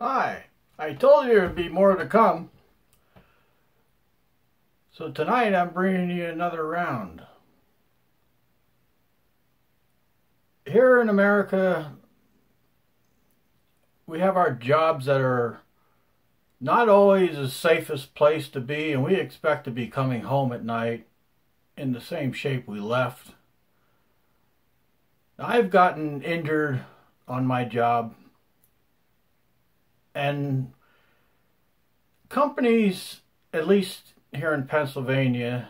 Hi, I told you there'd be more to come. So tonight I'm bringing you another round. Here in America, we have our jobs that are not always the safest place to be, and we expect to be coming home at night in the same shape we left. I've gotten injured on my job, and companies, at least here in Pennsylvania,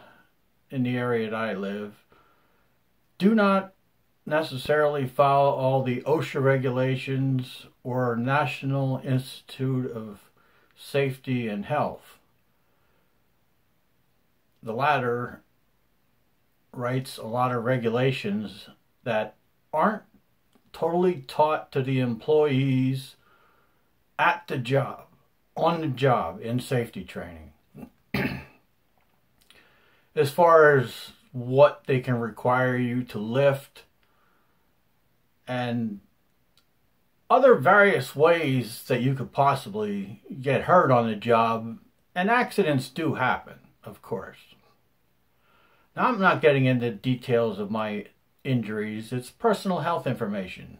in the area that I live, do not necessarily follow all the OSHA regulations or National Institute of Safety and Health. The latter writes a lot of regulations that aren't totally taught to the employees at the job, on the job, in safety training. As far as what they can require you to lift and other various ways that you could possibly get hurt on the job, and accidents do happen, of course. Now, I'm not getting into details of my injuries. It's personal health information.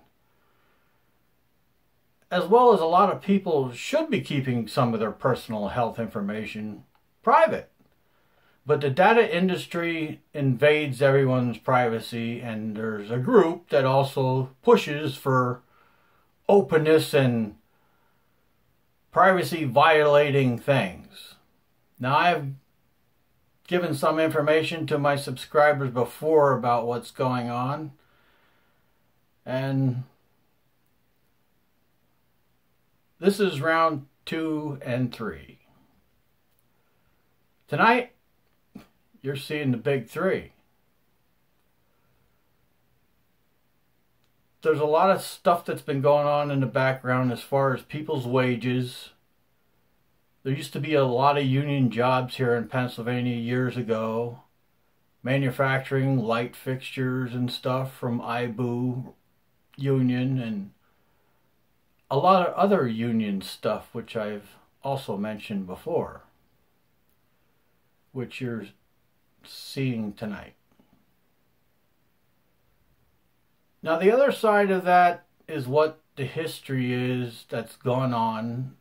As well as a lot of people should be keeping some of their personal health information private. But the data industry invades everyone's privacy, and there's a group that also pushes for openness and privacy violating things. Now, I've given some information to my subscribers before about what's going on, and this is round 2 and 3. Tonight, you're seeing the big 3. There's a lot of stuff that's been going on in the background as far as people's wages. There used to be a lot of union jobs here in Pennsylvania years ago. Manufacturing light fixtures and stuff from IBU union, and a lot of other union stuff which I've also mentioned before, which you're seeing tonight. Now, the other side of that is what the history is that's gone on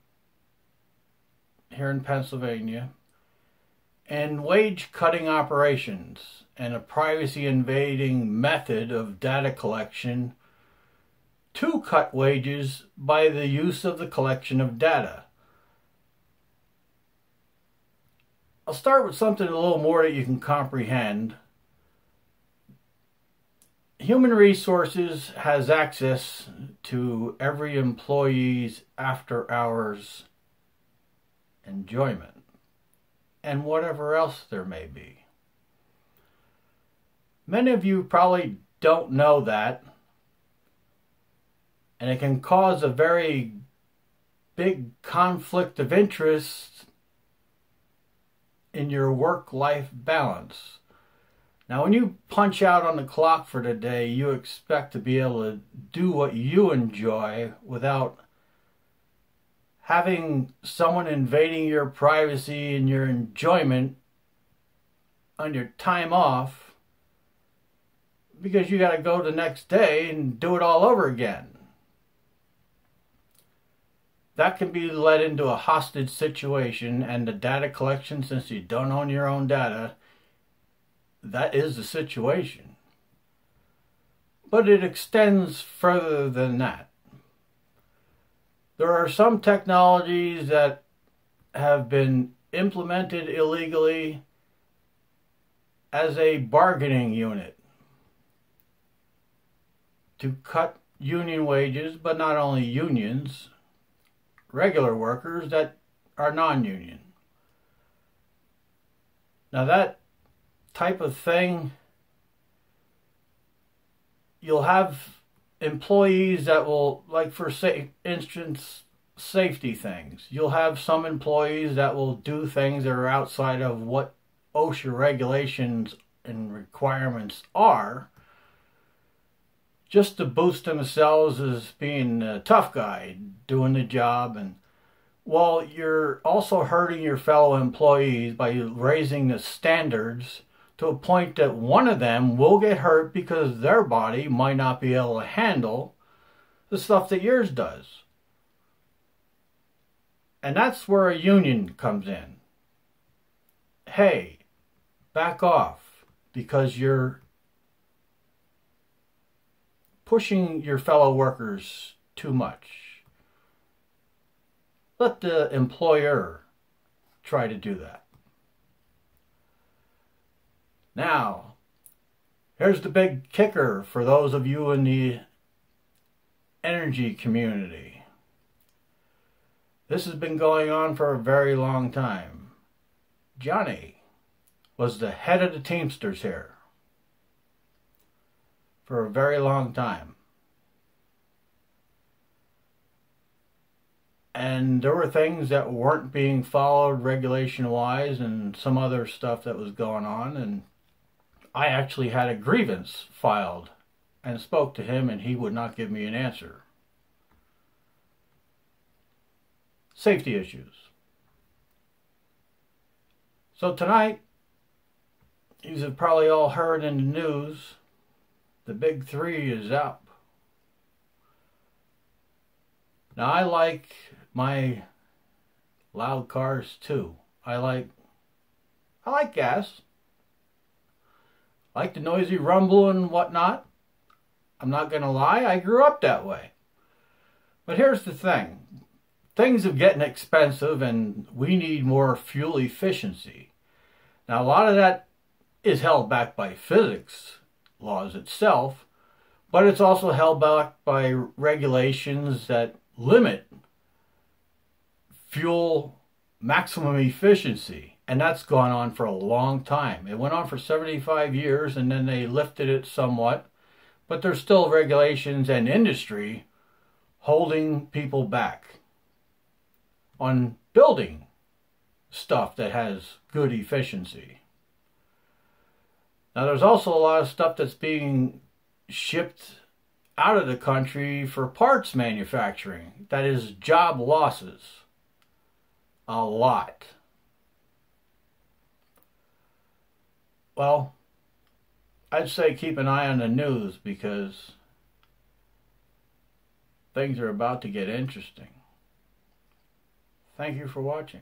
here in Pennsylvania, and wage cutting operations and a privacy invading method of data collection to cut wages by the use of the collection of data. I'll start with something a little more that you can comprehend. Human Resources has access to every employee's after-hours enjoyment and whatever else there may be. Many of you probably don't know that, and it can cause a very big conflict of interest in your work-life balance. Now, when you punch out on the clock for the day, you expect to be able to do what you enjoy without having someone invading your privacy and your enjoyment on your time off, because you got to go the next day and do it all over again. That can be led into a hostage situation, and the data collection, since you don't own your own data, that is the situation. But it extends further than that. There are some technologies that have been implemented illegally as a bargaining unit to cut union wages, but not only unions, regular workers that are non-union. Now, that type of thing, you'll have employees that will, like for instance, safety things. You'll have some employees that will do things that are outside of what OSHA regulations and requirements are, just to boost themselves as being a tough guy, doing the job. And well, you're also hurting your fellow employees by raising the standards to a point that one of them will get hurt because their body might not be able to handle the stuff that yours does. And that's where a union comes in. Hey, back off, because you're pushing your fellow workers too much. Let the employer try to do that. Now, here's the big kicker for those of you in the energy community. This has been going on for a very long time. Johnny was the head of the Teamsters here for a very long time. And there were things that weren't being followed regulation-wise and some other stuff that was going on. And I actually had a grievance filed and spoke to him, and he would not give me an answer. Safety issues. So tonight, you've probably all heard in the news, the big three is up. Now I like my loud cars too. I like gas. I like the noisy rumble and whatnot. I'm not going to lie, I grew up that way. But here's the thing. Things are getting expensive and we need more fuel efficiency. Now a lot of that is held back by physics laws itself, but it's also held back by regulations that limit fuel maximum efficiency. And that's gone on for a long time. It went on for 75 years and then they lifted it somewhat. But there's still regulations and industry holding people back on building stuff that has good efficiency. Now there's also a lot of stuff that's being shipped out of the country for parts manufacturing. That is job losses. A lot. Well, I'd say keep an eye on the news because things are about to get interesting. Thank you for watching.